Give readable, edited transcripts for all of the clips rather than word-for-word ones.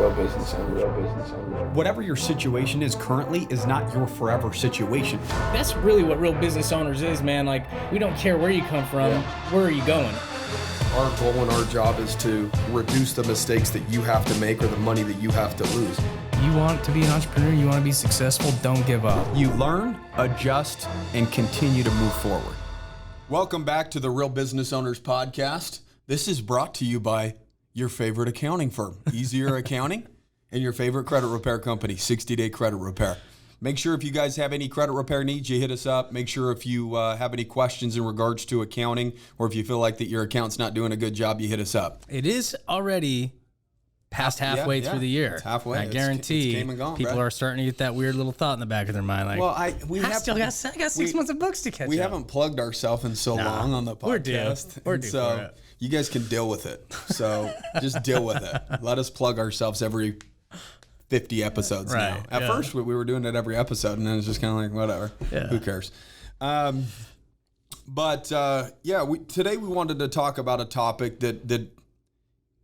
real business owner. Whatever your situation is currently is not your forever situation. That's really what real business owners is, man. Like, we don't care where you come from, where are you going? Our goal and our job is to reduce the mistakes that you have to make or the money that you have to lose. You want to be an entrepreneur, you want to be successful, don't give up. You learn, adjust, and continue to move forward. Welcome back to the Real Business Owners Podcast. This is brought to you by your favorite accounting firm, Easier Accounting, and your favorite credit repair company, 60-Day Credit Repair. Make sure if you guys have any credit repair needs, you hit us up. Make sure if you have any questions in regards to accounting, or if you feel like that your account's not doing a good job, you hit us up. It is already past halfway through the year. It's halfway. I guarantee it's came and gone, people bro. are starting to get that weird little thought in the back of their mind. Like, Well, I got 6 months of books to catch up. We haven't plugged ourselves in so long on the podcast. We're due so for it. You guys can deal with it. So just deal with it. Let us plug ourselves every 50 episodes now. At first, we were doing it every episode, and then it's just kind of like, whatever. Yeah. Who cares? Today we wanted to talk about a topic that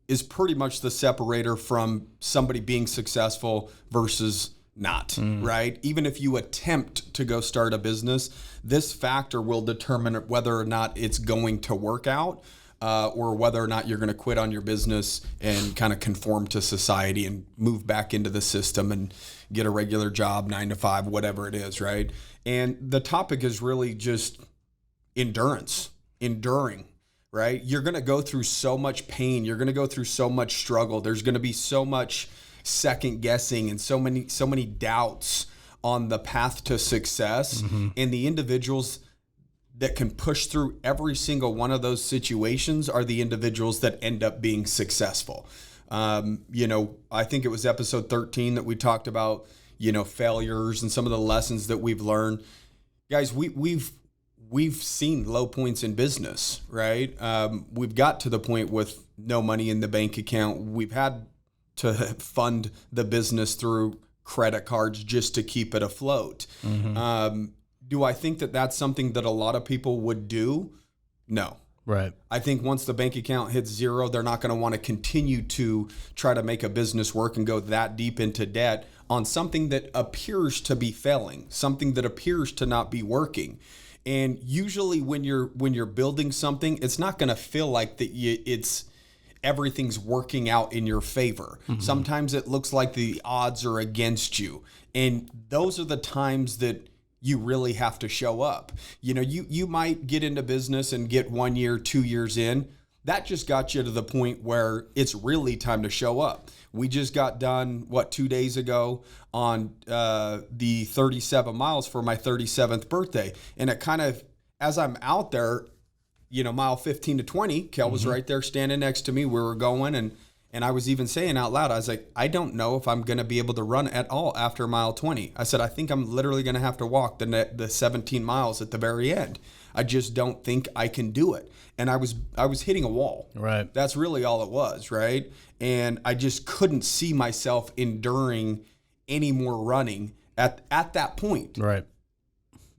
is pretty much the separator from somebody being successful versus not, right? Even if you attempt to go start a business, this factor will determine whether or not it's going to work out. Or whether or not you're going to quit on your business and kind of conform to society and move back into the system and get a regular job, 9 to 5, whatever it is, right? And the topic is really just enduring, right? You're going to go through so much pain. You're going to go through so much struggle. There's going to be so much second guessing and so many doubts on the path to success. And the individuals that can push through every single one of those situations are the individuals that end up being successful. I think it was episode 13 that we talked about, failures and some of the lessons that we've learned. Guys, we've seen low points in business, right? We've got to the point with no money in the bank account. We've had to fund the business through credit cards just to keep it afloat. Do I think that that's something that a lot of people would do? No. Right. I think once the bank account hits zero, they're not going to want to continue to try to make a business work and go that deep into debt on something that appears to be failing, something that appears to not be working. And usually when you're building something, it's not going to feel like that everything's working out in your favor. Sometimes it looks like the odds are against you. And those are the times that you really have to show up. You might get into business and get 1 year, 2 years in. That just got you to the point where it's really time to show up. We just got done, 2 days ago on the 37 miles for my 37th birthday. And it kind of, as I'm out there, mile 15 to 20, Kel was right there standing next to me. We were going and I was even saying out loud, I was like, I don't know if I'm going to be able to run at all after mile 20. I said, I think I'm literally going to have to walk the 17 miles at the very end. I just don't think I can do it. And I was hitting a wall. Right. That's really all it was, right? And I just couldn't see myself enduring any more running at that point. Right.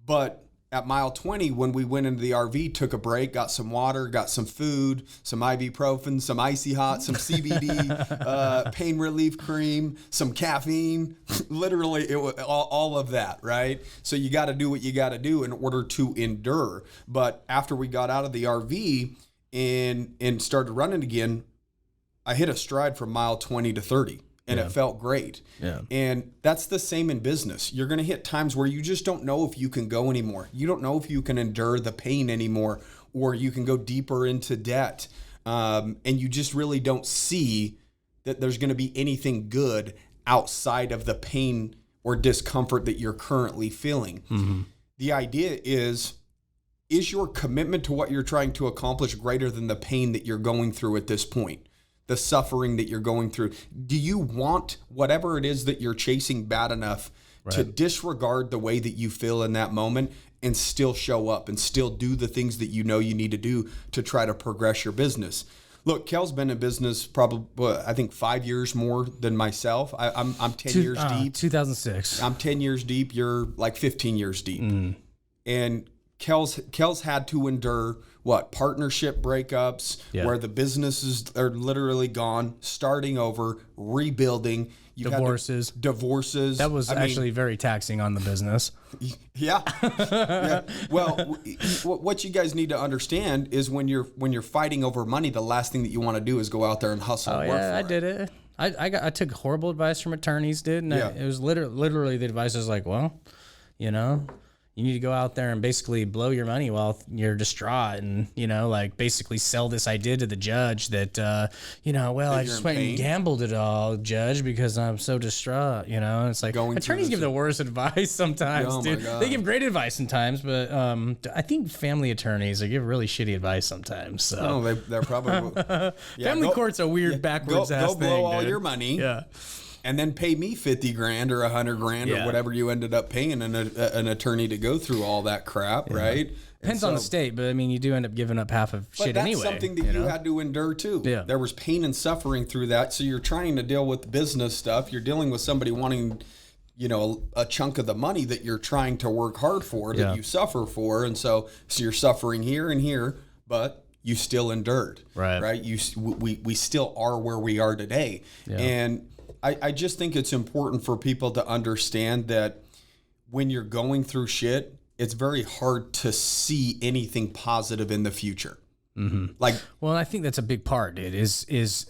But at mile 20, when we went into the RV, took a break, got some water, got some food, some ibuprofen, some icy hot, some CBD, pain relief cream, some caffeine, literally it was all of that, right? So you got to do what you got to do in order to endure. But after we got out of the RV and started running again, I hit a stride from mile 20 to 30. And it felt great. Yeah. And that's the same in business. You're going to hit times where you just don't know if you can go anymore. You don't know if you can endure the pain anymore, or you can go deeper into debt. And you just really don't see that there's going to be anything good outside of the pain or discomfort that you're currently feeling. The idea is your commitment to what you're trying to accomplish greater than the pain that you're going through at this point? The suffering that you're going through. Do you want whatever it is that you're chasing bad enough to disregard the way that you feel in that moment and still show up and still do the things that you know you need to do to try to progress your business? Look, Kel's been in business probably, I think 5 years more than myself. I'm 10 years deep. 2006. I'm 10 years deep. You're like 15 years deep. And Kel's had to endure what, partnership breakups, where the businesses are literally gone, starting over, rebuilding. Divorces. Divorces. That was actually very taxing on the business. Yeah. Yeah. Well, what you guys need to understand is when you're fighting over money, the last thing that you want to do is go out there and hustle. Oh and work yeah, for I it. did it. I took horrible advice from attorneys, dude. And it was literally the advice was like, well, you know, you need to go out there and basically blow your money while you're distraught, and like basically sell this idea to the judge that I just went and gambled it all, judge, because I'm so distraught. And it's like attorneys give the worst advice sometimes, dude. They give great advice sometimes, but I think family attorneys they give really shitty advice sometimes. So they're probably family court's a weird backwards ass thing. Go blow all dude. your money. Yeah. And then pay me $50,000 or $100,000 or whatever you ended up paying an attorney to go through all that crap, right? Depends on the state, but I mean, you do end up giving up half of shit anyway. But that's something that you had to endure too. Yeah. There was pain and suffering through that. So you're trying to deal with business stuff. You're dealing with somebody wanting, a chunk of the money that you're trying to work hard for, that you suffer for. And so you're suffering here and here, but you still endured, right? We still are where we are today. Yeah. And I just think it's important for people to understand that when you're going through shit, it's very hard to see anything positive in the future. Mm-hmm. Well, I think that's a big part, dude, is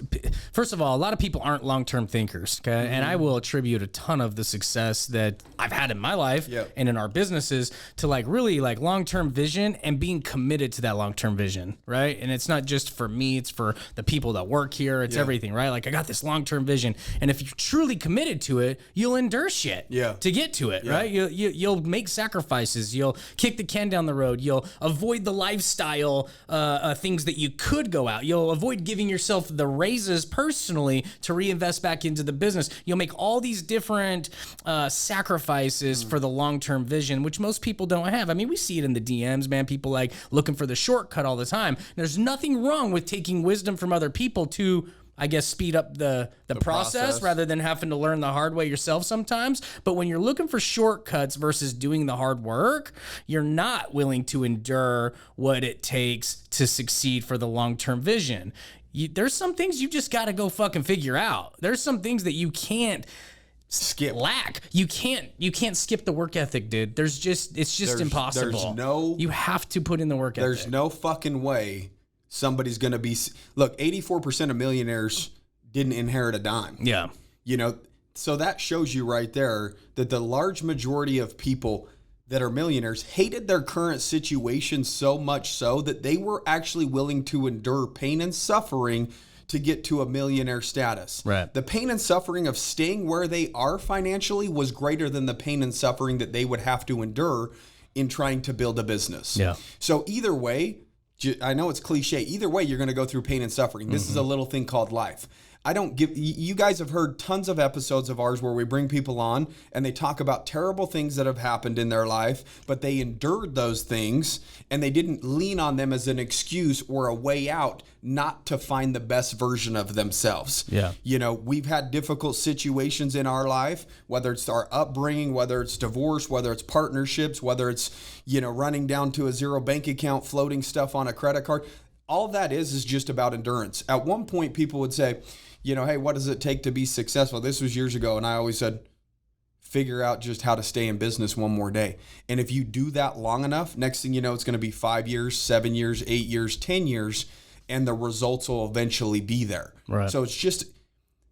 first of all, a lot of people aren't long-term thinkers. Okay. Mm-hmm. And I will attribute a ton of the success that I've had in my life and in our businesses to really long-term vision and being committed to that long-term vision. Right. And it's not just for me, it's for the people that work here. It's everything, right? I got this long-term vision. And if you're truly committed to it, you'll endure shit to get to it. Right. You'll make sacrifices. You'll kick the can down the road. You'll avoid the lifestyle, things that you could go out. You'll avoid giving yourself the raises personally to reinvest back into the business. You'll make all these different sacrifices for the long-term vision, which most people don't have. I mean, we see it in the DMs, man. People looking for the shortcut all the time. There's nothing wrong with taking wisdom from other people to, I guess, speed up the process rather than having to learn the hard way yourself sometimes. But when you're looking for shortcuts versus doing the hard work, you're not willing to endure what it takes to succeed for the long-term vision. There's some things you just got to go fucking figure out. There's some things that you can't skip. You can't skip the work ethic, dude. It's just impossible. You have to put in the work ethic. There's no fucking way somebody's going to be... Look, 84% of millionaires didn't inherit a dime. Yeah. So that shows you right there that the large majority of people that are millionaires hated their current situation so much so that they were actually willing to endure pain and suffering to get to a millionaire status. Right. The pain and suffering of staying where they are financially was greater than the pain and suffering that they would have to endure in trying to build a business. Yeah. So either way, I know it's cliche. Either way, you're going to go through pain and suffering. This is a little thing called life. You guys have heard tons of episodes of ours where we bring people on and they talk about terrible things that have happened in their life, but they endured those things and they didn't lean on them as an excuse or a way out not to find the best version of themselves. Yeah. We've had difficult situations in our life, whether it's our upbringing, whether it's divorce, whether it's partnerships, whether it's, running down to a zero bank account, floating stuff on a credit card. All that is just about endurance. At one point, people would say, hey, what does it take to be successful? This was years ago. And I always said, figure out just how to stay in business one more day. And if you do that long enough, next thing you know, it's going to be 5 years, 7 years, 8 years, 10 years, and the results will eventually be there. Right. So it's just,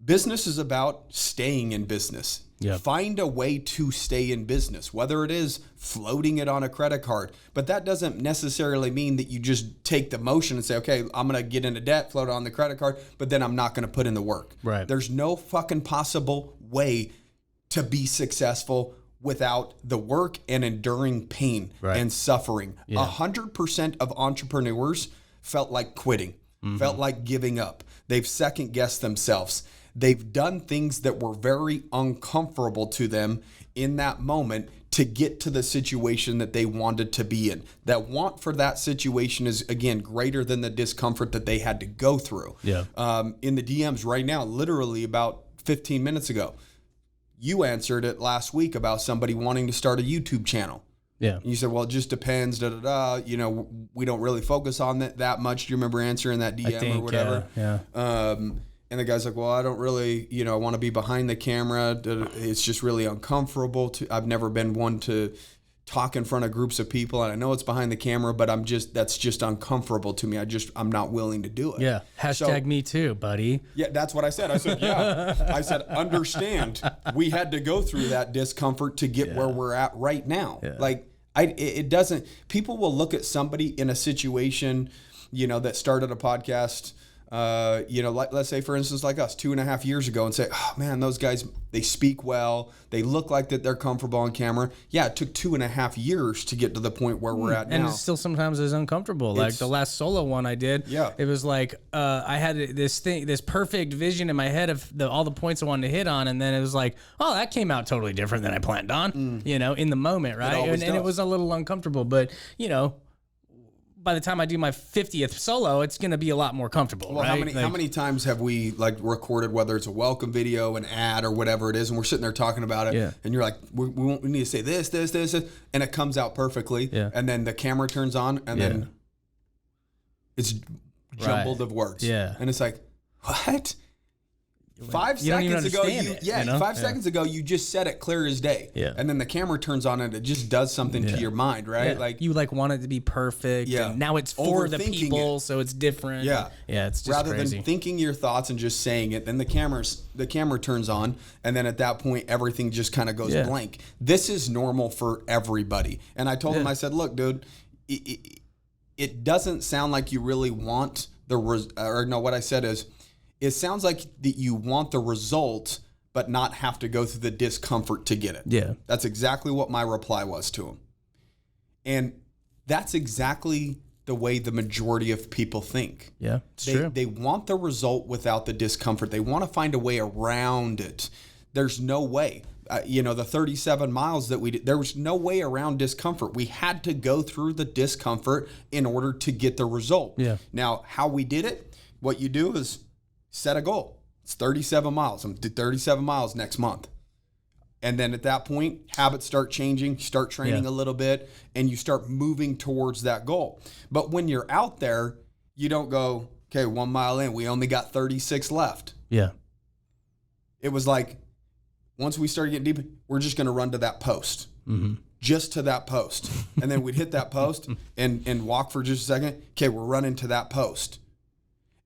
business is about staying in business. Yep. Find a way to stay in business, whether it is floating it on a credit card. But that doesn't necessarily mean that you just take the motion and say, okay, I'm going to get into debt, float it on the credit card, but then I'm not going to put in the work. Right. There's no fucking possible way to be successful without the work and enduring pain and suffering. 100% of entrepreneurs felt like quitting, felt like giving up. They've second guessed themselves. They've done things that were very uncomfortable to them in that moment to get to the situation that they wanted to be in. That want for that situation is, again, greater than the discomfort that they had to go through. Yeah. In the DMs right now, literally about 15 minutes ago, you answered it last week about somebody wanting to start a YouTube channel. Yeah. And you said, well, it just depends, da, da, da. You know, we don't really focus on that much. Do you remember answering that DM or whatever? Yeah. And the guy's like, well, I don't really, you know, I want to be behind the camera. It's just really uncomfortable. I've never been one to talk in front of groups of people, and I know it's behind the camera, but that's just uncomfortable to me. I'm not willing to do it. Yeah. Hashtag me too, buddy. Yeah, that's what I said. I said, yeah. I said, understand. We had to go through that discomfort to get where we're at right now. Yeah. Like, it doesn't, people will look at somebody in a situation, you know, that started a podcast, you know, let's say, for instance, like us 2.5 years ago, and say, oh man, those guys, they speak well, they look like that they're comfortable on camera. Yeah, it took 2.5 years to get to the point where we're at now. And it still sometimes is uncomfortable. Like the last solo one I did, it was like I had this perfect vision in my head of all the points I wanted to hit on, and then it was like, oh, that came out totally different than I planned on, you know, in the moment, right? And it was a little uncomfortable, but you know, by the time I do my 50th solo, it's going to be a lot more comfortable. Well, right? how many times have we like recorded, whether it's a welcome video, an ad, or whatever it is, and we're sitting there talking about it, and you're like, we need to say this, and it comes out perfectly, and then the camera turns on, and then it's jumbled of words, and it's like, what? 5 seconds ago, 5 seconds ago, you just said it clear as day. Yeah. And then the camera turns on and it just does something to your mind, right? Yeah. Like you like want it to be perfect. Yeah. And now it's for the people, so it's different. Yeah. Yeah. It's just rather crazy. than thinking your thoughts and just saying it, then the camera turns on, and then at that point, everything just kind of goes blank. This is normal for everybody. And I told him, I said, look, dude, it doesn't sound like you really want what I said is, it sounds like that you want the result, but not have to go through the discomfort to get it. Yeah. That's exactly what my reply was to him. And that's exactly the way the majority of people think. Yeah, it's true. They want the result without the discomfort. They want to find a way around it. There's no way. You know, the 37 miles that we did, there was no way around discomfort. We had to go through the discomfort in order to get the result. Yeah. Now, how we did it, what you do is set a goal. It's 37 miles. I'm going to do 37 miles next month. And then at that point, habits start changing, start training a little bit, and you start moving towards that goal. But when you're out there, you don't go, okay, 1 mile in, we only got 36 left. Yeah. It was like, once we started getting deep, we're just going to run to that post. Mm-hmm. Just to that post. And then we'd hit that post and walk for just a second. Okay, we're running to that post.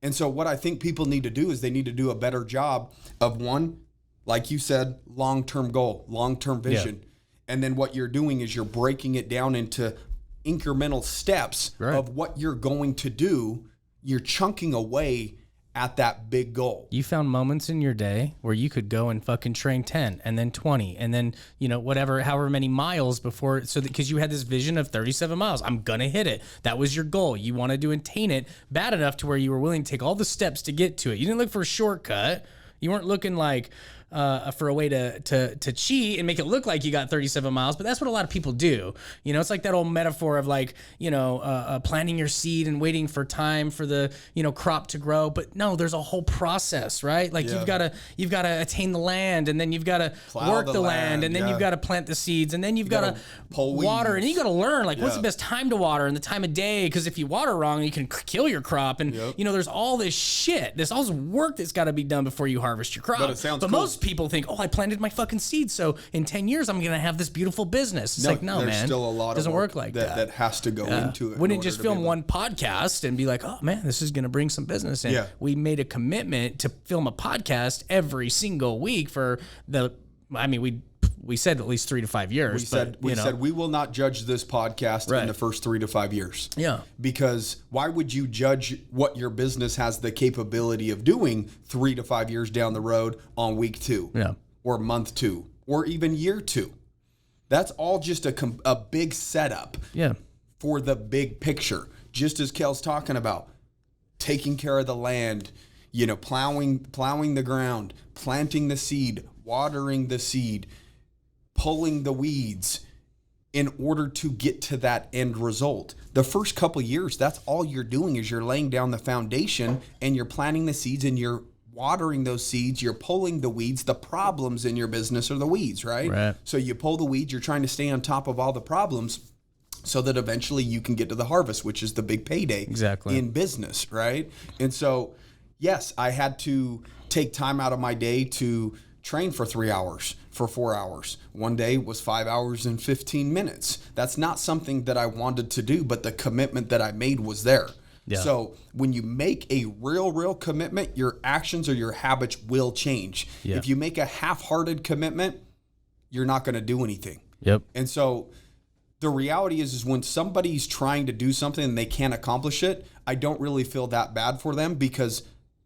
And so what I think people need to do is they need to do a better job of, one, like you said, long-term goal, long-term vision. Yeah. And then what you're doing is you're breaking it down into incremental steps of what you're going to do. You're chunking away at that big goal. You found moments in your day where you could go and fucking train 10 and then 20 and then, you know, however many miles before, so that because you had this vision of 37 miles, I'm gonna hit it. That was your goal. You wanted to attain it bad enough to where you were willing to take all the steps to get to it. You didn't look for a shortcut. You weren't looking like for a way to cheat and make it look like you got 37 miles, but that's what a lot of people do. You know, it's like that old metaphor of like, you know, planting your seed and waiting for time for the, you know, crop to grow. But no, there's a whole process, right? Like you've got to attain the land, and then you've got to work the land, and then you've got to plant the seeds, and then you've got to water, and you got to learn like what's the best time to water and the time of day, because if you water wrong, you can kill your crop, and you know, there's all this shit, there's all this work that's got to be done before you harvest your crop. But it sounds cool. Most people think, oh, I planted my fucking seed, so in 10 years I'm going to have this beautiful business. It's like, no, there's man. Still a lot doesn't of work work like that has to go into it. Wouldn't just film one podcast and be like, oh man, this is going to bring some business in. We made a commitment to film a podcast every single week for we said at least 3 to 5 years. We said we will not judge this podcast in the first 3 to 5 years. Yeah. Because why would you judge what your business has the capability of doing 3 to 5 years down the road on week 2? Yeah. Or month 2 or even year 2? That's all just a big setup for the big picture. Just as Kel's talking about, taking care of the land, you know, plowing the ground, planting the seed, watering the seed, pulling the weeds in order to get to that end result. The first couple years, that's all you're doing is you're laying down the foundation and you're planting the seeds and you're watering those seeds, you're pulling the weeds. The problems in your business are the weeds, right? Right. So you pull the weeds, you're trying to stay on top of all the problems so that eventually you can get to the harvest, which is the big payday in business, right? And so, yes, I had to take time out of my day to train for 3 hours, for 4 hours. One day was 5 hours and 15 minutes. That's not something that I wanted to do, but the commitment that I made was there. Yeah. So when you make a real commitment, your actions or your habits will change. Yeah. If you make a half-hearted commitment, you're not going to do anything. Yep. And so the reality is when somebody's trying to do something and they can't accomplish it, I don't really feel that bad for them because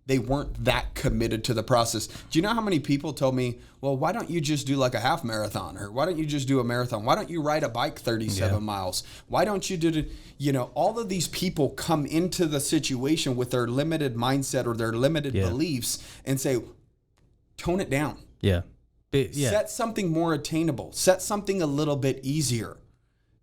they weren't that committed to the process. Do you know how many people told me, well, why don't you just do like a half marathon? Or why don't you just do a marathon? Why don't you ride a bike 37 miles? Why don't you do, all of these people come into the situation with their limited mindset or their limited beliefs and say, tone it down. Yeah. Set something more attainable. Set something a little bit easier.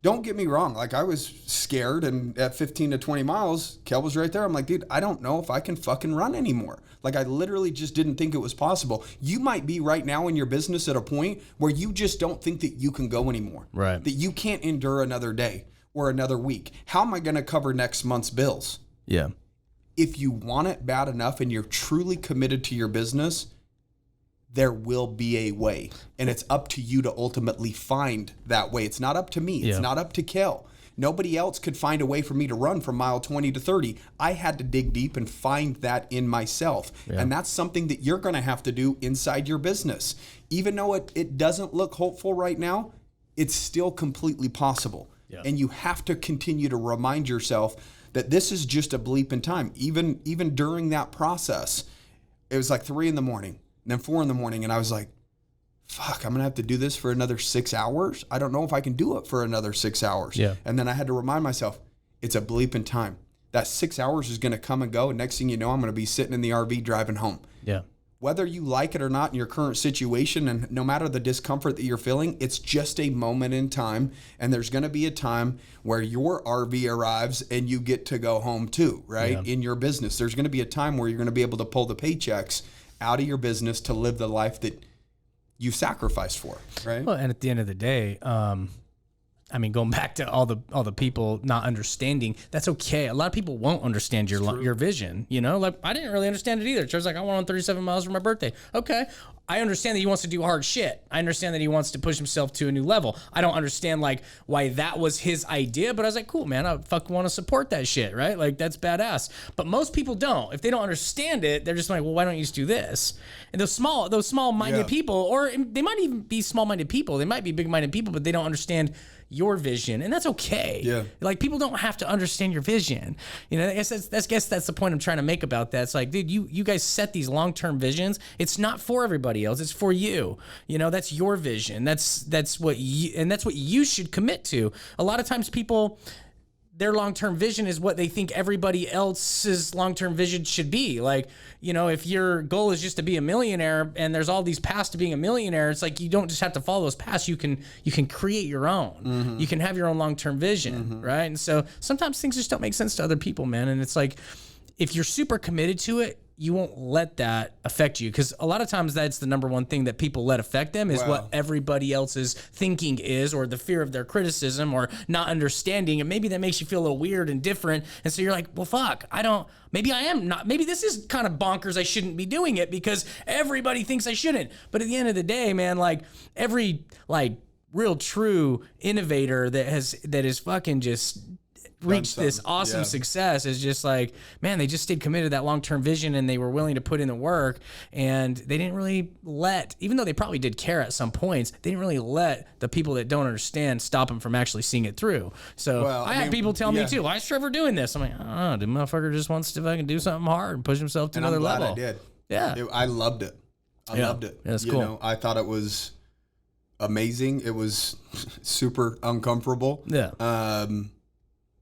Don't get me wrong. Like I was scared and at 15 to 20 miles, Kel was right there. I'm like, dude, I don't know if I can fucking run anymore. Like I literally just didn't think it was possible. You might be right now in your business at a point where you just don't think that you can go anymore. Right. That you can't endure another day or another week. How am I going to cover next month's bills? Yeah. If you want it bad enough and you're truly committed to your business, there will be a way. And it's up to you to ultimately find that way. It's not up to me. It's not up to Kel. Nobody else could find a way for me to run from mile 20 to 30. I had to dig deep and find that in myself. Yeah. And that's something that you're going to have to do inside your business. Even though it doesn't look hopeful right now, it's still completely possible. Yeah. And you have to continue to remind yourself that this is just a bleep in time. Even during that process, it was like 3 a.m. And then 4 a.m, and I was like, fuck, I'm going to have to do this for another 6 hours? I don't know if I can do it for another 6 hours. Yeah. And then I had to remind myself, it's a bleep in time. That 6 hours is going to come and go. And next thing you know, I'm going to be sitting in the RV driving home. Yeah. Whether you like it or not in your current situation, and no matter the discomfort that you're feeling, it's just a moment in time. And there's going to be a time where your RV arrives and you get to go home too, right? Yeah. In your business. There's going to be a time where you're going to be able to pull the paychecks out of your business to live the life that you sacrificed for, right? Well, and at the end of the day, going back to all the people not understanding, that's okay. A lot of people won't understand your vision. Like I didn't really understand it either. Trevor's like, I want on 37 miles for my birthday. Okay. I understand that he wants to do hard shit. I understand that he wants to push himself to a new level. I don't understand like why that was his idea, but I was like, cool, man, I fucking want to support that shit, right? Like that's badass. But most people don't. If they don't understand it, they're just like, well, why don't you just do this? And those small-minded people, or they might even be small-minded people. They might be big-minded people, but they don't understand your vision, and that's okay. Yeah. Like people don't have to understand your vision. I guess that's the point I'm trying to make about that. It's like, dude, you guys set these long-term visions. It's not for everybody else. It's for you. That's your vision. That's what you should commit to. A lot of times people, their long-term vision is what they think everybody else's long-term vision should be. Like, if your goal is just to be a millionaire and there's all these paths to being a millionaire, it's like you don't just have to follow those paths. You can create your own. Mm-hmm. You can have your own long-term vision, right? And so sometimes things just don't make sense to other people, man. And it's like, if you're super committed to it, you won't let that affect you, because a lot of times that's the number one thing that people let affect them is what everybody else's thinking is, or the fear of their criticism or not understanding, and maybe that makes you feel a little weird and different, and so you're like, well, fuck, maybe this is kind of bonkers, I shouldn't be doing it because everybody thinks I shouldn't. But at the end of the day, man, like every real true innovator that is fucking just reached this awesome success is just like, man, they just stayed committed to that long-term vision and they were willing to put in the work, and they didn't really even though they probably did care at some points, they didn't really let the people that don't understand stop them from actually seeing it through. So I had people tell me too, why is Trevor doing this? I'm like, oh, the motherfucker just wants to fucking do something hard and push himself to another level. I did. Yeah. I loved it. I loved it. Yeah, that's cool. I thought it was amazing. It was super uncomfortable. Yeah.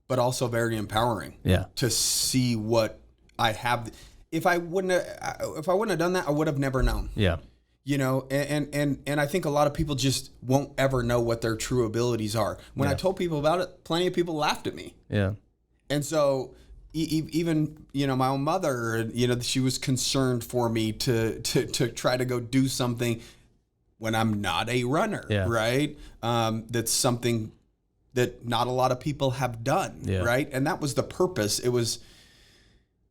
But also very empowering. Yeah. To see what I have. If I wouldn't have done that, I would have never known. Yeah. And I think a lot of people just won't ever know what their true abilities are. When I told people about it, plenty of people laughed at me. Yeah. And so even, you know, my own mother, you know, she was concerned for me to try to go do something when I'm not a runner, right? That's something that not a lot of people have done, right? And that was the purpose. It was,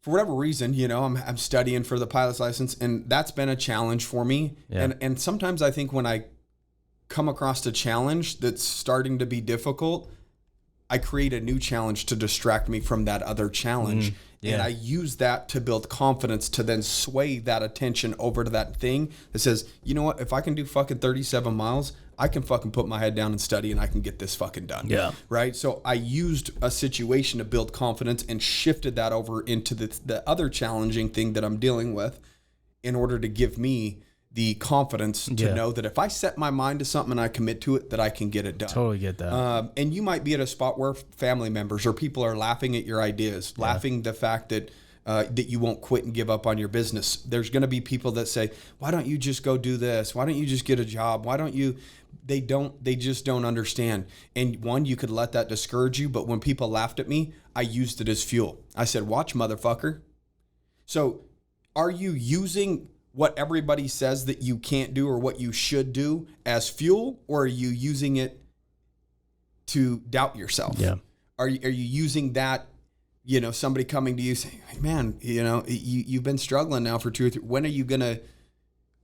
for whatever reason, you know, I'm studying for the pilot's license, and that's been a challenge for me. And sometimes I think when I come across a challenge that's starting to be difficult, I create a new challenge to distract me from that other challenge. And I use that to build confidence to then sway that attention over to that thing that says, you know what, if I can do fucking 37 miles, I can fucking put my head down and study and I can get this fucking done. Yeah. Right. So I used a situation to build confidence and shifted that over into the other challenging thing that I'm dealing with in order to give me the confidence to know that if I set my mind to something and I commit to it, that I can get it done. Totally get that. And you might be at a spot where family members or people are laughing at your ideas, laughing the fact that that you won't quit and give up on your business. There's going to be people that say, why don't you just go do this? Why don't you just get a job? Why don't you? They just don't understand. And one, you could let that discourage you. But when people laughed at me, I used it as fuel. I said, watch, motherfucker. So are you using what everybody says that you can't do or what you should do as fuel, or are you using it to doubt yourself? Yeah. Are you using that, you know, somebody coming to you saying, hey, man, you know, you've been struggling now for 2 or 3, when are you going to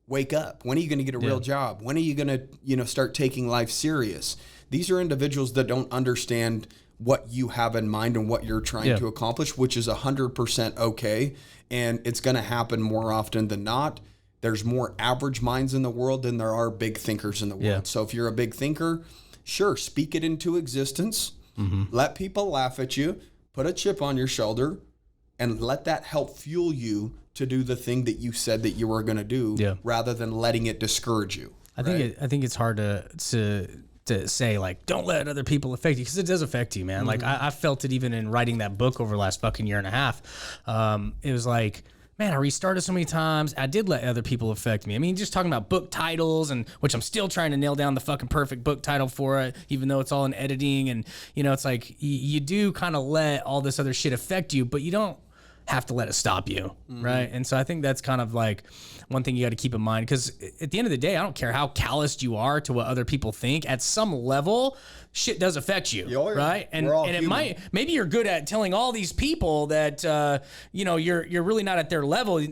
wake up? When are you going to get a real job? When are you going to, you know, start taking life serious? These are individuals that don't understand what you have in mind and what you're trying to accomplish, which is 100% okay. And it's going to happen more often than not. There's more average minds in the world than there are big thinkers in the world. So if you're a big thinker, sure, speak it into existence. Let people laugh at you, put a chip on your shoulder, and let that help fuel you to do the thing that you said that you were going to do rather than letting it discourage you. I think it's hard to say, like, don't let other people affect you, because it does affect you, man. Like I felt it even in writing that book over the last fucking year and a half. It was like, man, I restarted so many times. I did let other people affect me. I mean, just talking about book titles, and which I'm still trying to nail down the fucking perfect book title for it, even though it's all in editing. And, you know, it's like you do kind of let all this other shit affect you, but you don't have to let it stop you, right? And so I think that's kind of like one thing you got to keep in mind, because at the end of the day, I don't care how calloused you are to what other people think. At some level, shit does affect you, right? And it might, maybe you're good at telling all these people that you know, you're really not at their level,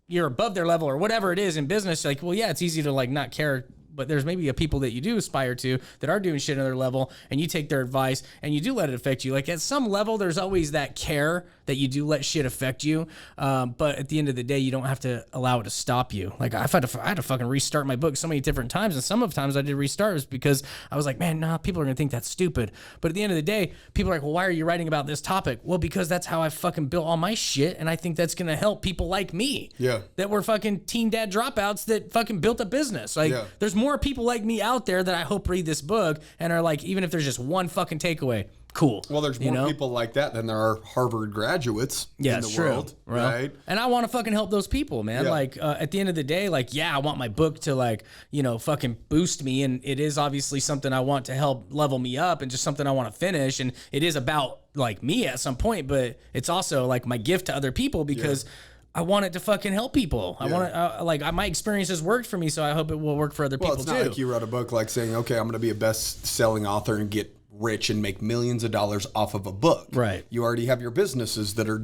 you're above their level or whatever it is in business. Like, well, yeah, it's easy to like not care, but there's maybe a people that you do aspire to that are doing shit on their level, and you take their advice and you do let it affect you. Like, at some level, there's always that care that you do let shit affect you. But at the end of the day, you don't have to allow it to stop you. Like, I had to fucking restart my book so many different times. And some of the times I did restart was because I was like, man, nah, people are going to think that's stupid. But at the end of the day, people are like, well, why are you writing about this topic? Well, because that's how I fucking built all my shit. And I think that's going to help people like me. Yeah. That were fucking teen dad dropouts that fucking built a business. Like, there's more people like me out there that I hope read this book and are like, even if there's just one fucking takeaway, cool. Well, there's more people like that than there are Harvard graduates in the world, right? And I want to fucking help those people, man. Yeah. Like, at the end of the day, like, yeah, I want my book to, like, you know, fucking boost me, and it is obviously something I want to help level me up, and just something I want to finish, and it is about, like, me at some point, but it's also, like, my gift to other people, because I want it to fucking help people. I want to, like, my experience has worked for me, so I hope it will work for other people too. Well, it's not like you wrote a book like saying, okay, I'm going to be a best-selling author and get rich and make millions of dollars off of a book. Right. You already have your businesses that are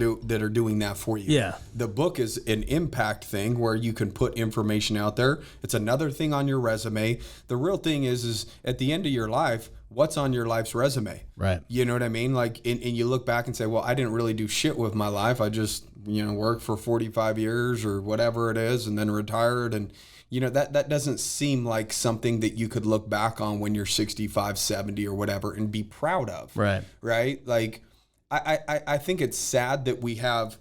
doing that for you. Yeah. The book is an impact thing where you can put information out there. It's another thing on your resume. The real thing is at the end of your life, what's on your life's resume? Right. You know what I mean? Like, and you look back and say, well, I didn't really do shit with my life. I just, you know, worked for 45 years or whatever it is, and then retired. And, you know, that doesn't seem like something that you could look back on when you're 65, 70 or whatever and be proud of. Right. Right. Like, I think it's sad that we have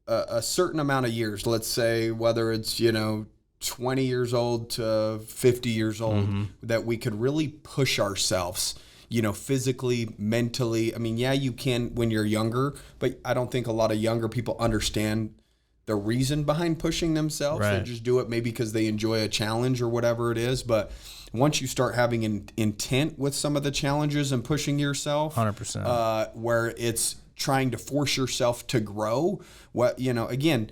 a certain amount of years, let's say, whether it's, you know, 20 years old to 50 years old, that we could really push ourselves, you know, physically, mentally. I mean, yeah, you can when you're younger, but I don't think a lot of younger people understand the reason behind pushing themselves. Right. They just do it maybe because they enjoy a challenge or whatever it is. But once you start having an intent with some of the challenges and pushing yourself, 100%, where it's trying to force yourself to grow. What, again,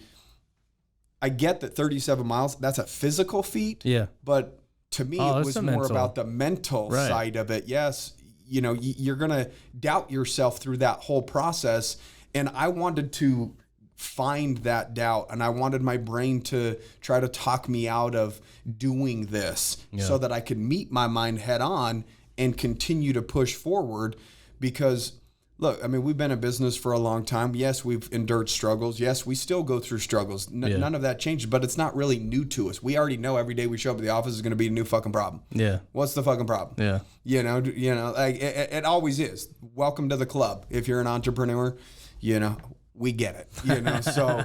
I get that 37 miles, that's a physical feat. Yeah. But to me, it was more mental. about the mental side of it. Yes. You're going to doubt yourself through that whole process. And I wanted to find that doubt, and I wanted my brain to try to talk me out of doing this so that I could meet my mind head on and continue to push forward. Because look, I mean, we've been in business for a long time. Yes, we've endured struggles. Yes, we still go through struggles. None of that changes, but it's not really new to us. We already know every day we show up at the office is going to be a new fucking problem. Yeah. What's the fucking problem? Yeah. Like it always is. Welcome to the club. If you're an entrepreneur, we get it, so,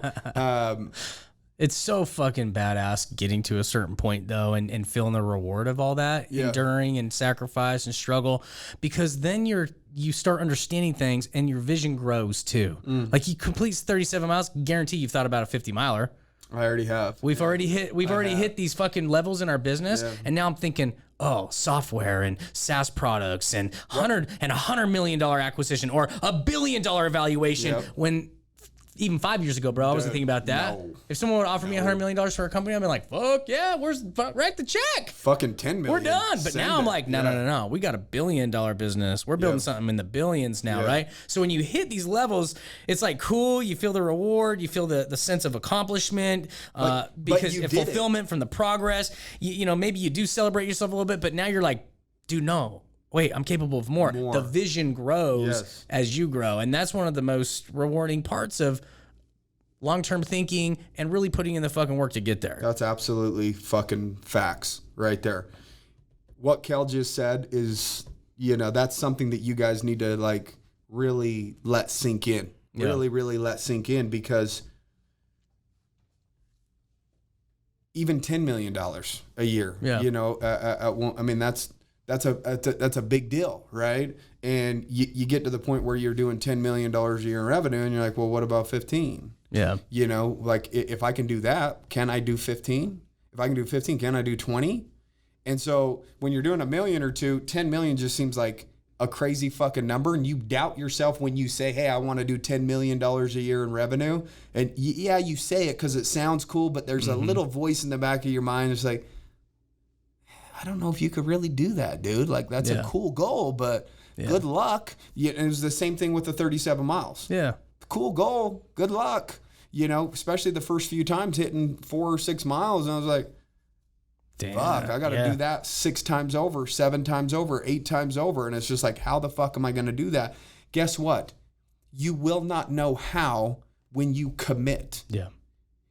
it's so fucking badass getting to a certain point though, and feeling the reward of all that, enduring and sacrifice and struggle, because then you start understanding things and your vision grows too. Like you complete 37 miles, guarantee you've thought about a 50 miler. I already have. We've already hit these fucking levels in our business. And now I'm thinking, oh, software and SaaS products and $100 million acquisition or $1 billion evaluation when even 5 years ago, bro, I wasn't thinking about that. No. If someone would offer me $100 million for a company, I'd be like, fuck yeah, write the check. Fucking 10 million. We're done. But now I'm like, no. We got $1 billion business. We're building something in the billions now, right? So when you hit these levels, it's like cool. You feel the reward. You feel the sense of accomplishment because fulfillment from the progress. Maybe you do celebrate yourself a little bit, but now you're like, dude, no. Wait, I'm capable of more. The vision grows as you grow. And that's one of the most rewarding parts of long-term thinking and really putting in the fucking work to get there. That's absolutely fucking facts right there. What Kel just said is, that's something that you guys need to like really let sink in. Really, really let sink in, because even $10 million a year, I mean, that's a big deal, right? And you get to the point where you're doing $10 million a year in revenue, and you're like, well, what about 15? Yeah. Like if I can do that, can I do 15? If I can do 15, can I do 20? And so when you're doing $1 million or two, 10 million just seems like a crazy fucking number. And you doubt yourself when you say, hey, I want to do $10 million a year in revenue. And you say it because it sounds cool, but there's a little voice in the back of your mind that's like, I don't know if you could really do that, dude. Like, that's a cool goal, but good luck. And it was the same thing with the 37 miles. Yeah. Cool goal. Good luck. Especially the first few times hitting 4 or 6 miles. And I was like, damn, fuck, I got to do that 6 times over, 7 times over, 8 times over. And it's just like, how the fuck am I going to do that? Guess what? You will not know how when you commit. Yeah.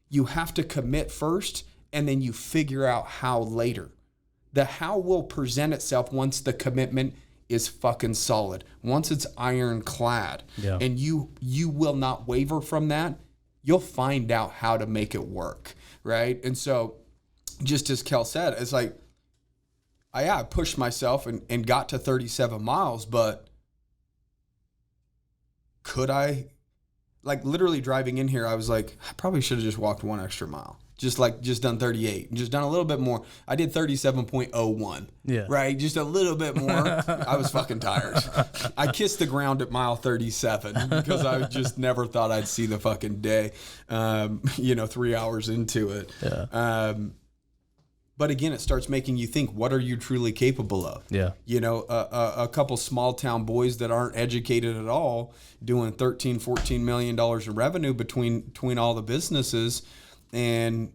You have to commit first, and then you figure out how later. The how will present itself once the commitment is fucking solid. Once it's ironclad, and you will not waver from that, you'll find out how to make it work, right? And so, just as Kel said, it's like, I pushed myself and got to 37 miles, but could I? Like, literally driving in here, I was like, I probably should have just walked 1 extra mile. Just done 38, just done a little bit more. I did 37.01. Yeah. Right. Just a little bit more. I was fucking tired. I kissed the ground at mile 37 because I just never thought I'd see the fucking day, 3 hours into it. Yeah. But again, it starts making you think, what are you truly capable of? Yeah. A couple small town boys that aren't educated at all doing $13-14 million in revenue between all the businesses. And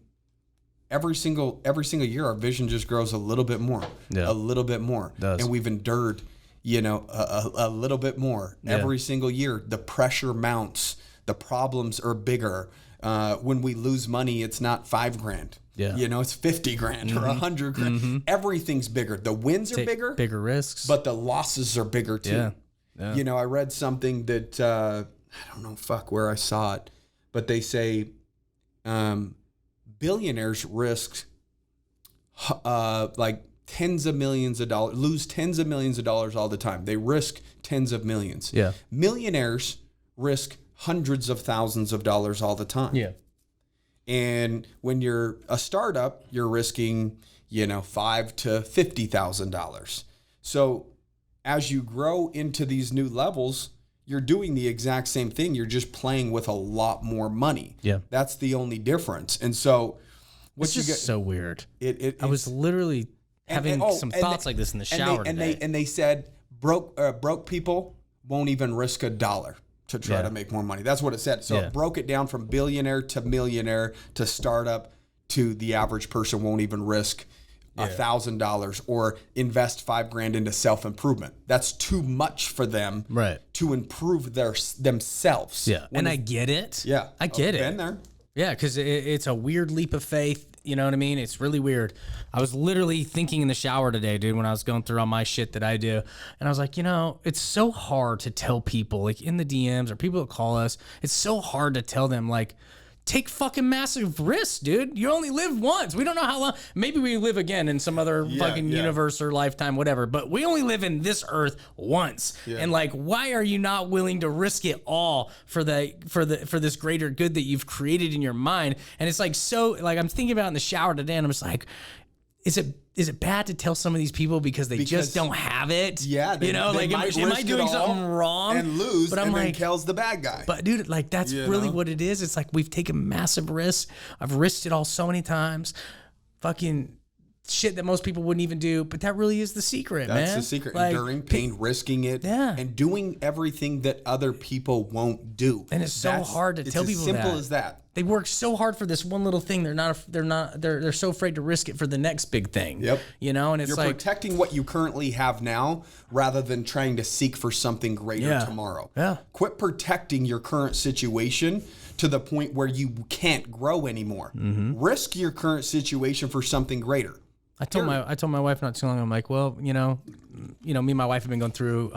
every single year, our vision just grows a little bit more, a little bit more. And we've endured, a little bit more every single year. The pressure mounts, the problems are bigger. When we lose money, it's not $5,000. Yeah. It's 50 grand or 100 grand. Everything's bigger. The wins are bigger, risks, but the losses are bigger too. Yeah. I read something that, I don't know, where I saw it, but they say, billionaires risk like tens of millions of dollars, lose tens of millions of dollars all the time. They risk tens of millions. Yeah. Millionaires risk hundreds of thousands of dollars all the time. Yeah. And when you're a startup, you're risking, $5,000 to $50,000. So as you grow into these new levels, you're doing the exact same thing. You're just playing with a lot more money. Yeah. That's the only difference. And so It's just so weird. I was literally having some thoughts like this in the shower today. And they said broke people won't even risk $1 to try to make more money. That's what it said. So it broke it down from billionaire to millionaire to startup to the average person won't even risk $1,000 or invest $5,000 into self-improvement. That's too much for them to improve themselves. Yeah. And I get it. Yeah. I get it. Been there. Yeah, because it's a weird leap of faith. You know what I mean? It's really weird. I was literally thinking in the shower today, dude, when I was going through all my shit that I do. And I was like, it's so hard to tell people, like in the DMs or people that call us, it's so hard to tell them, like, take fucking massive risks, dude. You only live once. We don't know how long. Maybe we live again in some other universe or lifetime, whatever. But we only live in this earth once. Yeah. And like, why are you not willing to risk it all for this greater good that you've created in your mind? And it's like, so like, I'm thinking about it in the shower today, and I'm just like, is it bad to tell some of these people because they just don't have it? Yeah, they am I doing something wrong and lose? But I'm like, Kel's the bad guy. But dude, like that's really what it is. It's like we've taken massive risks. I've risked it all so many times. Fucking shit that most people wouldn't even do. But that really is the secret, man. That's the secret. Like, enduring pain, risking it, and doing everything that other people won't do. And it's so hard to tell people that. It's as simple as that. They work so hard for this one little thing. They're so afraid to risk it for the next big thing. Yep. And it's you're like protecting what you currently have now rather than trying to seek for something greater tomorrow. Yeah. Quit protecting your current situation to the point where you can't grow anymore. Mm-hmm. Risk your current situation for something greater. I told my wife not too long ago, I'm like, well, me and my wife have been going through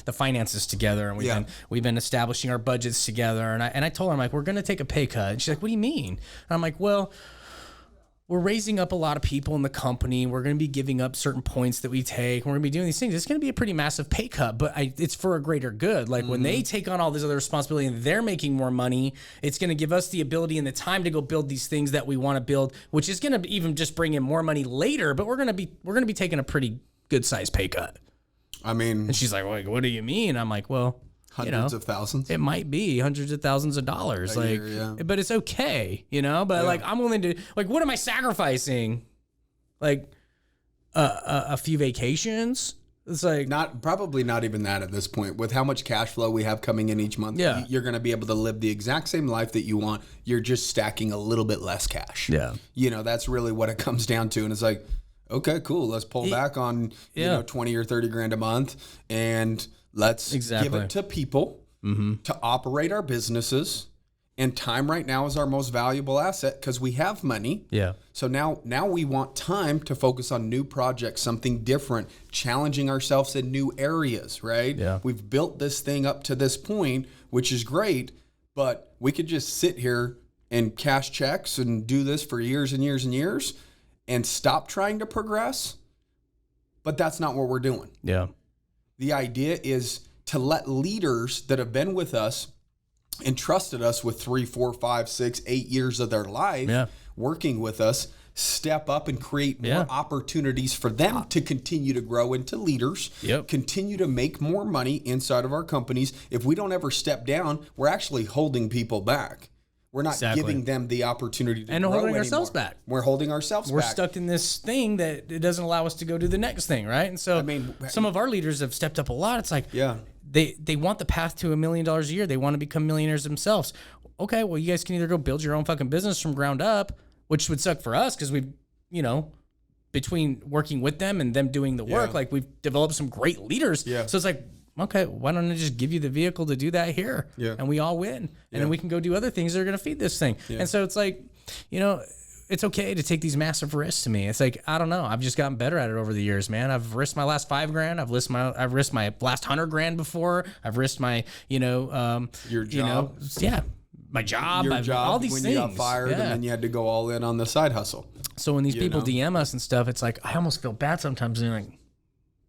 the finances together, and we've been establishing our budgets together, and I told her, I'm like, we're gonna take a pay cut. And she's like, what do you mean? And I'm like, well, we're raising up a lot of people in the company. We're going to be giving up certain points that we take. We're going to be doing these things. It's going to be a pretty massive pay cut, but it's for a greater good. Like when they take on all this other responsibility and they're making more money, it's going to give us the ability and the time to go build these things that we want to build, which is going to even just bring in more money later. But we're going to be taking a pretty good sized pay cut. I mean, and she's like, well, what do you mean? I'm like, well, hundreds of thousands. It might be hundreds of thousands of dollars. But it's okay, But like, I'm willing to. Like, what am I sacrificing? Like, a few vacations. It's like probably not even that at this point. With how much cash flow we have coming in each month, you're going to be able to live the exact same life that you want. You're just stacking a little bit less cash. Yeah, that's really what it comes down to. And it's like, okay, cool. Let's pull back on 20 or 30 grand a month and. Let's give it to people to operate our businesses. And time right now is our most valuable asset because we have money. Yeah. So now we want time to focus on new projects, something different, challenging ourselves in new areas, right? Yeah. We've built this thing up to this point, which is great, but we could just sit here and cash checks and do this for years and years and years and stop trying to progress. But that's not what we're doing. Yeah. The idea is to let leaders that have been with us and trusted us with 3, 4, 5, 6, 8 years of their life working with us, step up and create more opportunities for them to continue to grow into leaders, continue to make more money inside of our companies. If we don't ever step down, we're actually holding people back. We're not giving them the opportunity to grow anymore. Holding ourselves back. We're holding ourselves back. We're stuck in this thing that it doesn't allow us to go do the next thing, right? And so some of our leaders have stepped up a lot. It's like they want the path to $1 million a year. They want to become millionaires themselves. Okay, well, you guys can either go build your own fucking business from ground up, which would suck for us because we've, between working with them and them doing the work, like we've developed some great leaders. Yeah. So it's like, okay, why don't I just give you the vehicle to do that here? Yeah. And we all win. And then we can go do other things that are going to feed this thing. Yeah. And so it's like, it's okay to take these massive risks to me. It's like, I don't know. I've just gotten better at it over the years, man. I've risked my last $5,000. I've risked my last $100,000 before. I've risked my, your job. My job. All these things. When you got fired and then you had to go all in on the side hustle. So when these people DM us and stuff, it's like, I almost feel bad sometimes. And like,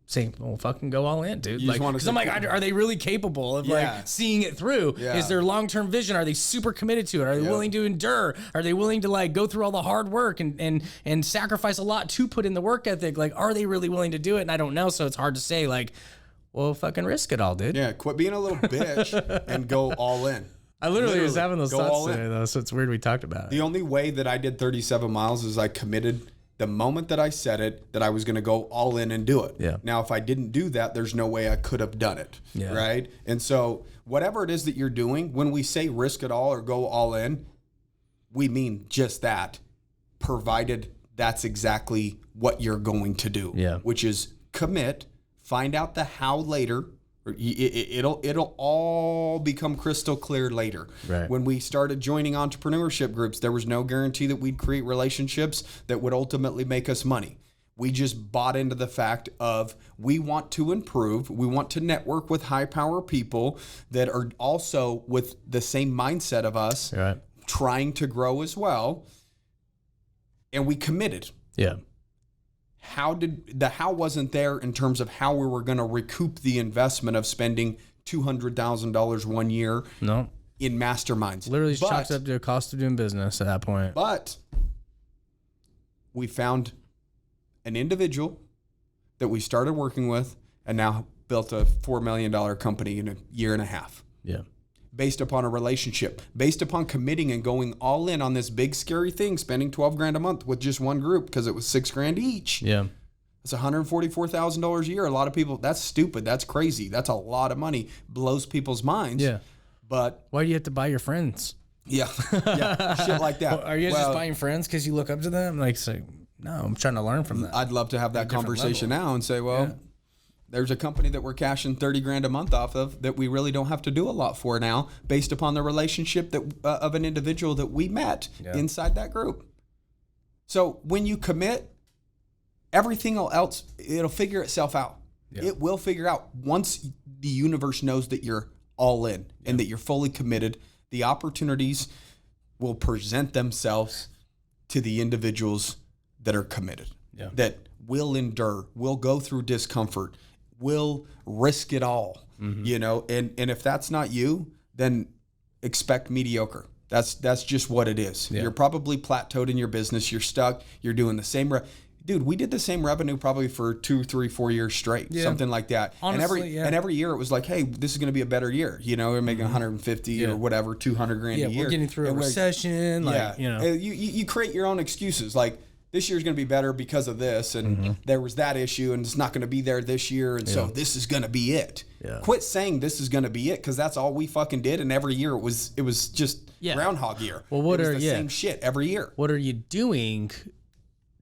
saying, well, fucking go all in, dude. Because I'm like, are they really capable of like seeing it through? Yeah. Is their long-term vision? Are they super committed to it? Are they willing to endure? Are they willing to like go through all the hard work and sacrifice a lot to put in the work ethic? Like, are they really willing to do it? And I don't know. So it's hard to say like, well, fucking risk it all, dude. Yeah, quit being a little bitch and go all in. I literally was having those go thoughts all in. today, though, so it's weird we talked about it. The only way that I did 37 miles is I committed the moment that I said it that I was going to go all in and do it. Yeah. Now, if I didn't do that, there's no way I could have done it. Yeah. Right? And so whatever it is that you're doing, when we say risk it all or go all in, we mean just that, provided that's exactly what you're going to do. Yeah. Which is commit, find out the how later. It'll all become crystal clear later. Right. When we started joining entrepreneurship groups, there was no guarantee that we'd create relationships that would ultimately make us money. We just bought into the fact of we want to improve. We want to network with high power people that are also with the same mindset of us, Right. trying to grow as well. And we committed. Yeah. How wasn't there in terms of how we were going to recoup the investment of spending $200,000 1 year No. in masterminds. Literally chalks up to a cost of doing business at that point. But we found an individual that we started working with and now built a $4 million company in a year and a half. Yeah. Based upon a relationship, based upon committing and going all in on this big scary thing, spending $12,000 a month with just one group because it was $6,000 each. Yeah. It's $144,000 a year. A lot of people, that's stupid. That's crazy. That's a lot of money. Blows people's minds. Yeah. But Why do you have to buy your friends? yeah, shit like that. Are you guys just buying friends because you look up to them? Like, say, no, I'm trying to learn from them. I'd love to have that conversation now and say, well, there's a company that we're cashing $30,000 a month off of that we really don't have to do a lot for now, based upon the relationship that of an individual that we met inside that group. So when you commit, everything else, it'll figure itself out. Yeah. It will figure out once the universe knows that you're all in and that you're fully committed. The opportunities will present themselves to the individuals that are committed, that will endure, will go through discomfort, will risk it all, you know, and if that's not you, then expect mediocre. That's just what it is. You're probably plateaued in your business. You're stuck. You're doing the same. Dude, we did the same revenue probably for 2, 3, 4 years straight, something like that. Honestly, and every year it was like, hey, this is going to be a better year. You know, we're making 150 or whatever, $200,000 a year. We're getting through a recession. Like, you know, you create your own excuses. Like, this year's going to be better because of this, and there was that issue, and it's not going to be there this year, and so this is going to be it. Yeah. Quit saying this is going to be it, because that's all we fucking did, and every year it was just Groundhog Year. Well, what it was are the same shit every year? What are you doing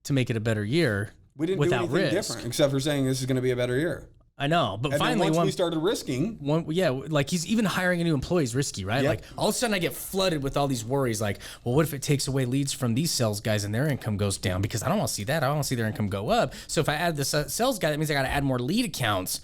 to make it a better year? We didn't without do anything risk? different except for saying this is going to be a better year. I know, but And finally, then once we started risking, like he's even hiring a new employee is risky, right? Yep. Like all of a sudden I get flooded with all these worries, like, well, what if it takes away leads from these sales guys and their income goes down? Because I don't want to see that. I want to see their income go up. So if I add the sales guy, that means I got to add more lead accounts.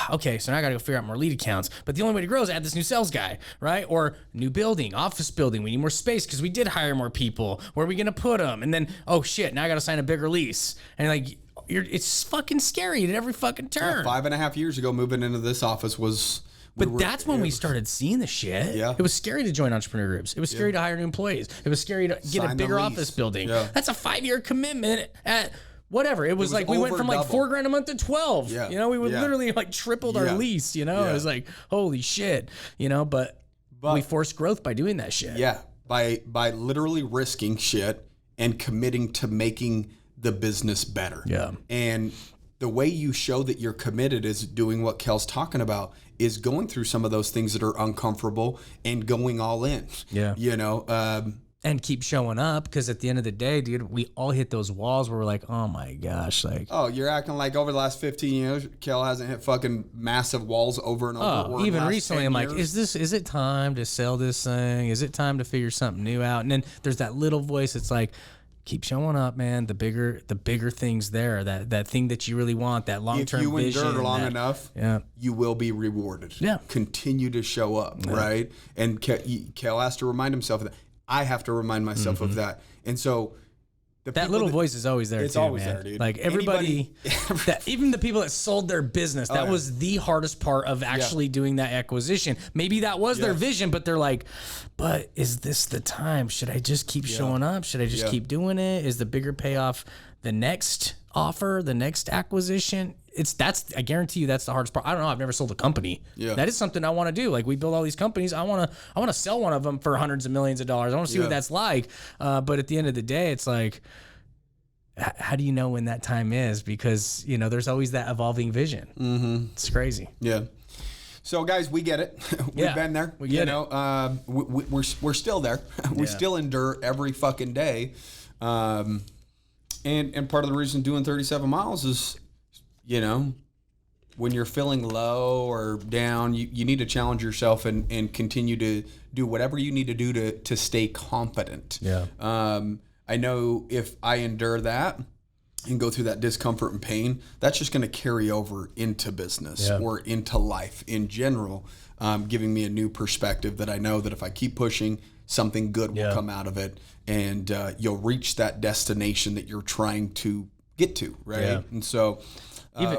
Okay, so now I got to go figure out more lead accounts. But the only way to grow is add this new sales guy, right? Or new building, office building. We need more space because we did hire more people. Where are we going to put them? And then, oh shit, now I got to sign a bigger lease. And like, it's fucking scary at every fucking turn. 5.5 years ago, moving into this office was... But that's when we started seeing the shit. Yeah. It was scary to join entrepreneur groups. It was scary to hire new employees. It was scary to get a bigger office building. Yeah. That's a 5-year commitment at... Whatever. It was like we went from like $4,000 a month to 12. Yeah. You know, we would literally like tripled our lease, you know? It was like, holy shit. You know, but we forced growth by doing that shit. Yeah. By literally risking shit and committing to making the business better. Yeah. And the way you show that you're committed is doing what Kel's talking about, is going through some of those things that are uncomfortable and going all in. Yeah. You know, and keep showing up, because at the end of the day, dude, we all hit those walls where we're like, oh my gosh, like... Oh, you're acting like over the last 15 years, Kel hasn't hit fucking massive walls over and over. Oh, even recently, I'm like, is it time to sell this thing? Is it time to figure something new out? And then there's that little voice that's like, keep showing up, man. The bigger things there, that thing that you really want, that long-term vision. If you endure long enough, you will be rewarded. Yeah. Continue to show up, right? And Kel has to remind himself of that. I have to remind myself of that. And so that little voice is always there. It's too, always man. There, dude. Like everybody, even the people that sold their business, that was the hardest part of actually doing that acquisition. Maybe that was their vision, but they're like, but is this the time? Should I just keep showing up? Should I just keep doing it? Is the bigger payoff the next offer, the next acquisition? I guarantee you that's the hardest part. I don't know. I've never sold a company. Yeah. That is something I want to do. Like we build all these companies. I want to sell one of them for hundreds of millions of dollars. I want to see what that's like. But at the end of the day, it's like, how do you know when that time is? Because, you know, there's always that evolving vision. Mm-hmm. It's crazy. Yeah. So guys, we get it. We've been there. We get it. We're still there. We still endure every fucking day. And part of the reason doing 37 miles is, you know, when you're feeling low or down, you need to challenge yourself and continue to do whatever you need to do to stay confident. Yeah. I know if I endure that and go through that discomfort and pain, that's just going to carry over into business or into life in general, giving me a new perspective that I know that if I keep pushing, something good will come out of it, and you'll reach that destination that you're trying to get to, right? Yeah. And so...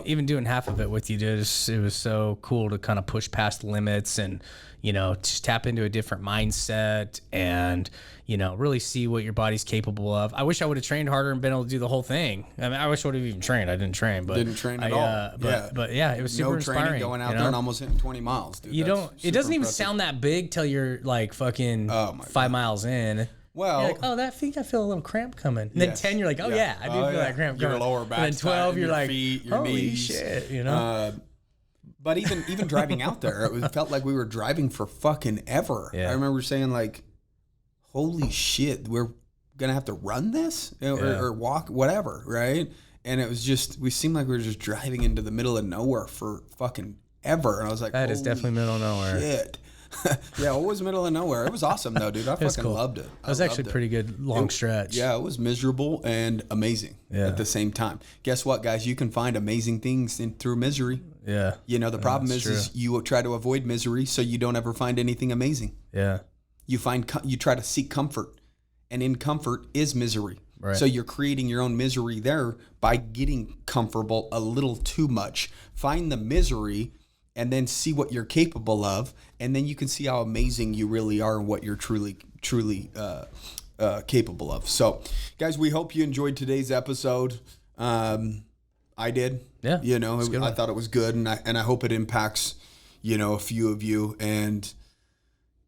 even doing half of it with you, dude, it was so cool to kind of push past limits and, you know, just tap into a different mindset and, you know, really see what your body's capable of. I wish I would have trained harder and been able to do the whole thing. I mean, I wish I would have even trained. I didn't train, but at all. But yeah, it was super inspiring. Training, going out there and almost hitting 20 miles, dude. It doesn't even sound that big till you're like fucking 5 miles in. Well, you're like, oh, I feel a little cramp coming. And then 10, you're like, oh yeah, I do feel that cramp coming. Your lower back. And then 12, you're like, feet, your holy knees. shit, you know. But even driving out there, it felt like we were driving for fucking ever. Yeah. I remember saying like, holy shit, we're gonna have to run this or walk, whatever, right? And it was just, we seemed like we were just driving into the middle of nowhere for fucking ever. And I was like, that is definitely middle of nowhere. Shit. Yeah, it was middle of nowhere. It was awesome though, dude. I fucking loved it. It was actually a pretty good long stretch. Yeah, it was miserable and amazing at the same time. Guess what, guys? You can find amazing things through misery. Yeah. You know, the problem is you try to avoid misery so you don't ever find anything amazing. Yeah. You try to seek comfort, and in comfort is misery. Right. So you're creating your own misery there by getting comfortable a little too much. Find the misery and then see what you're capable of, and then you can see how amazing you really are and what you're truly capable of. So, guys, we hope you enjoyed today's episode. I did. Yeah. You know, I thought it was good, and I hope it impacts, you know, a few of you. And,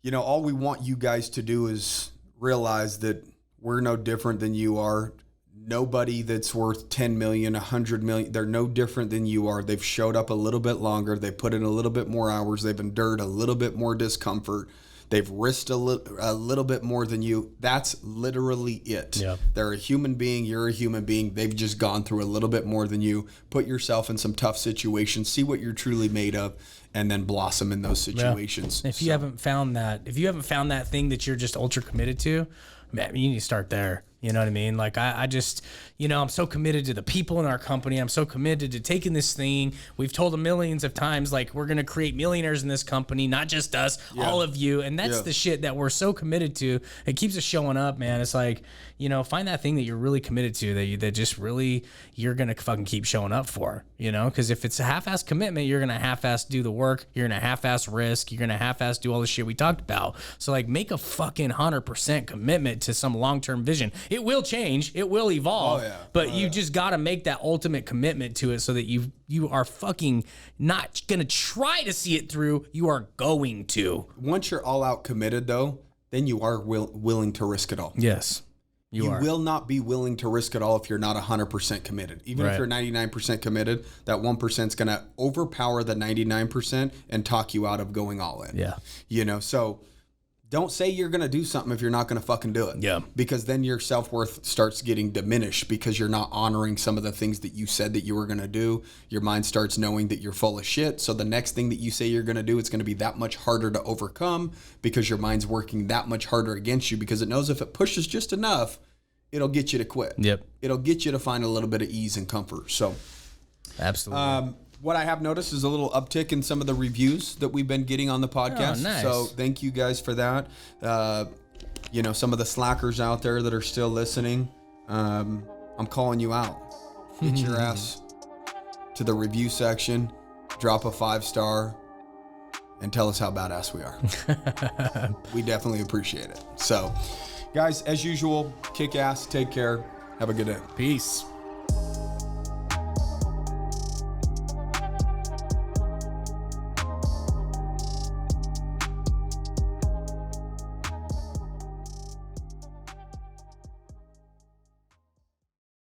you know, all we want you guys to do is realize that we're no different than you are. Nobody that's worth 10 million, 100 million, they're no different than you are. They've showed up a little bit longer. They put in a little bit more hours. They've endured a little bit more discomfort. They've risked a little bit more than you. That's literally it. Yep. They're a human being. You're a human being. They've just gone through a little bit more than you. Put yourself in some tough situations. See what you're truly made of, and then blossom in those situations. Yeah. If you haven't found that thing that you're just ultra committed to, man, you need to start there. You know what I mean? Like I just, you know, I'm so committed to the people in our company. I'm so committed to taking this thing. We've told them millions of times, like, we're going to create millionaires in this company, not just us, all of you. And that's the shit that we're so committed to. It keeps us showing up, man. It's like, you know, find that thing that you're really committed to, that just really, you're going to fucking keep showing up for, you know? Because if it's a half-ass commitment, you're going to half-ass do the work. You're going to half-ass risk. You're going to half-ass do all the shit we talked about. So, like, make a fucking 100% commitment to some long-term vision. It will change. It will evolve. But you just got to make that ultimate commitment to it so that you are fucking not going to try to see it through. You are going to. Once you're all out committed, though, then you are willing to risk it all. Yes. You will not be willing to risk it all if you're not 100% committed. Even if you're 99% committed, that 1% is going to overpower the 99% and talk you out of going all in. Yeah. You know, so don't say you're going to do something if you're not going to fucking do it. Yeah. Because then your self-worth starts getting diminished because you're not honoring some of the things that you said that you were going to do. Your mind starts knowing that you're full of shit. So the next thing that you say you're going to do, it's going to be that much harder to overcome because your mind's working that much harder against you because it knows if it pushes just enough, it'll get you to quit. Yep. It'll get you to find a little bit of ease and comfort. So absolutely. What I have noticed is a little uptick in some of the reviews that we've been getting on the podcast. Oh, nice. So thank you guys for that. You know, some of the slackers out there that are still listening, I'm calling you out. Get your ass to the review section, drop a 5-star, and tell us how badass we are. We definitely appreciate it. So, guys, as usual, kick ass, take care, have a good day. Peace.